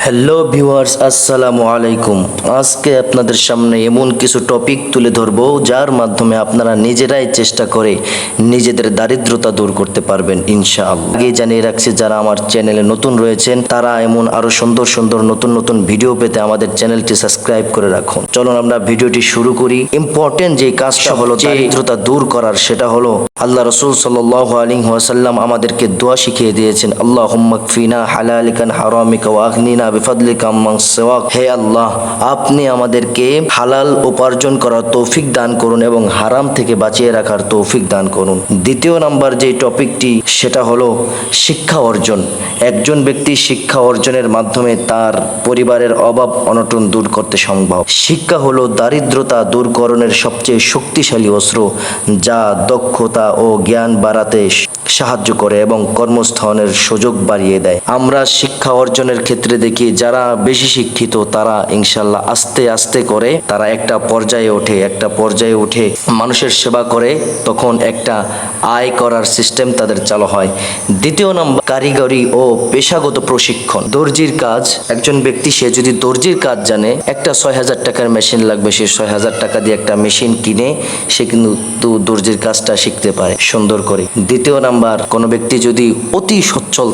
Hello viewers, আসসালামু আলাইকুম। আজকে আপনাদের সামনে এমন কিছু টপিক তুলে ধরবো যার মাধ্যমে আপনারা নিজেরাই চেষ্টা করে নিজেদের দারিদ্রতা দূর করতে পারবেন ইনশাআল্লাহ। আগে জানিয়ে রাখছি, যারা আমার চ্যানেলে নতুন রয়েছেন তারা এমন আরো সুন্দর সুন্দর নতুন নতুন ভিডিও পেতে আমাদের চ্যানেলটি সাবস্ক্রাইব করে রাখুন। চলুন আমরা ভিডিওটি শুরু করি। ইম্পর্টেন্ট যে কাজটা হলো দারিদ্রতা দূর করার, সেটা হলো আল্লাহ রাসূল সাল্লাল্লাহু আলাইহি ওয়াসাল্লাম আমাদেরকে দোয়া শিখিয়ে দিয়েছেন, আল্লাহুম্মা কফিনা হালালিকান হারামিকা ওয়া আগনিনা বিফাদলিকা আম্মান সিওয়াক। হে আল্লাহ, আপনি আমাদেরকে হালাল উপার্জন করার তৌফিক দান করুন এবং হারাম থেকে বাঁচিয়ে রাখার তৌফিক দান করুন। দ্বিতীয় নাম্বার যে টপিকটি, সেটা হলো শিক্ষা অর্জন। একজন ব্যক্তি শিক্ষা অর্জনের মাধ্যমে তার পরিবারের অভাব অনটন দূর করতে সম্ভব। শিক্ষা হলো দারিদ্রতা দূরকরণের সবচেয়ে শক্তিশালী অস্ত্র, যা দক্ষতা ও জ্ঞান বাড়াতে সাহায্য করে এবং কর্মস্থানের সুযোগ বাড়িয়ে দেয়। আমরা শিক্ষা অর্জনের ক্ষেত্রে দেখি, যারা বেশি শিক্ষিত তারা ইনশাল্লাহ আস্তে আস্তে করে তারা একটা পর্যায়ে উঠে মানুষের সেবা করে, তখন একটা আয় করার সিস্টেম তাদের চালু হয়। দ্বিতীয় নম্বর, কারিগরি ও পেশাগত প্রশিক্ষণ। দর্জির কাজ, একজন ব্যক্তি সে যদি দর্জির কাজ জানে, একটা ৬,০০০ টাকার মেশিন লাগবে, সে ৬,০০০ টাকা দিয়ে একটা মেশিন কিনে সে কিন্তু দর্জির কাজটা শিখতে পারে সুন্দর করে। দ্বিতীয় নাম্বার, কোনো ব্যক্তি যদি অতি সচ্ছল,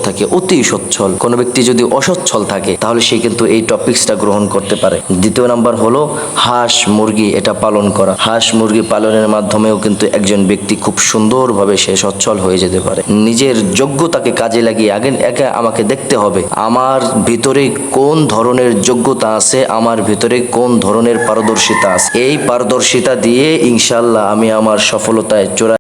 কোনো ব্যক্তি যদি অসচ্ছল থাকে, তাহলে সে কিন্তু এই টপিকসটা গ্রহণ করতে পারে। দ্বিতীয় নাম্বার হলো হাঁস মুরগি এটা পালন করা। হাঁস মুরগি পালনের মাধ্যমেও কিন্তু একজন ব্যক্তি খুব সুন্দরভাবে সে সচ্ছল হয়ে যেতে পারে। নিজের যোগ্যতাকে কাজে লাগিয়ে আগে আমাকে দেখতে হবে আমার ভিতরে কোন ধরনের যোগ্যতা আছে, আমার ভিতরে কোন ধরনের পারদর্শিতা আছে। এই পারদর্শিতা দিয়ে ইনশাল্লাহ আমি আমার সফলতায় চূড়ায়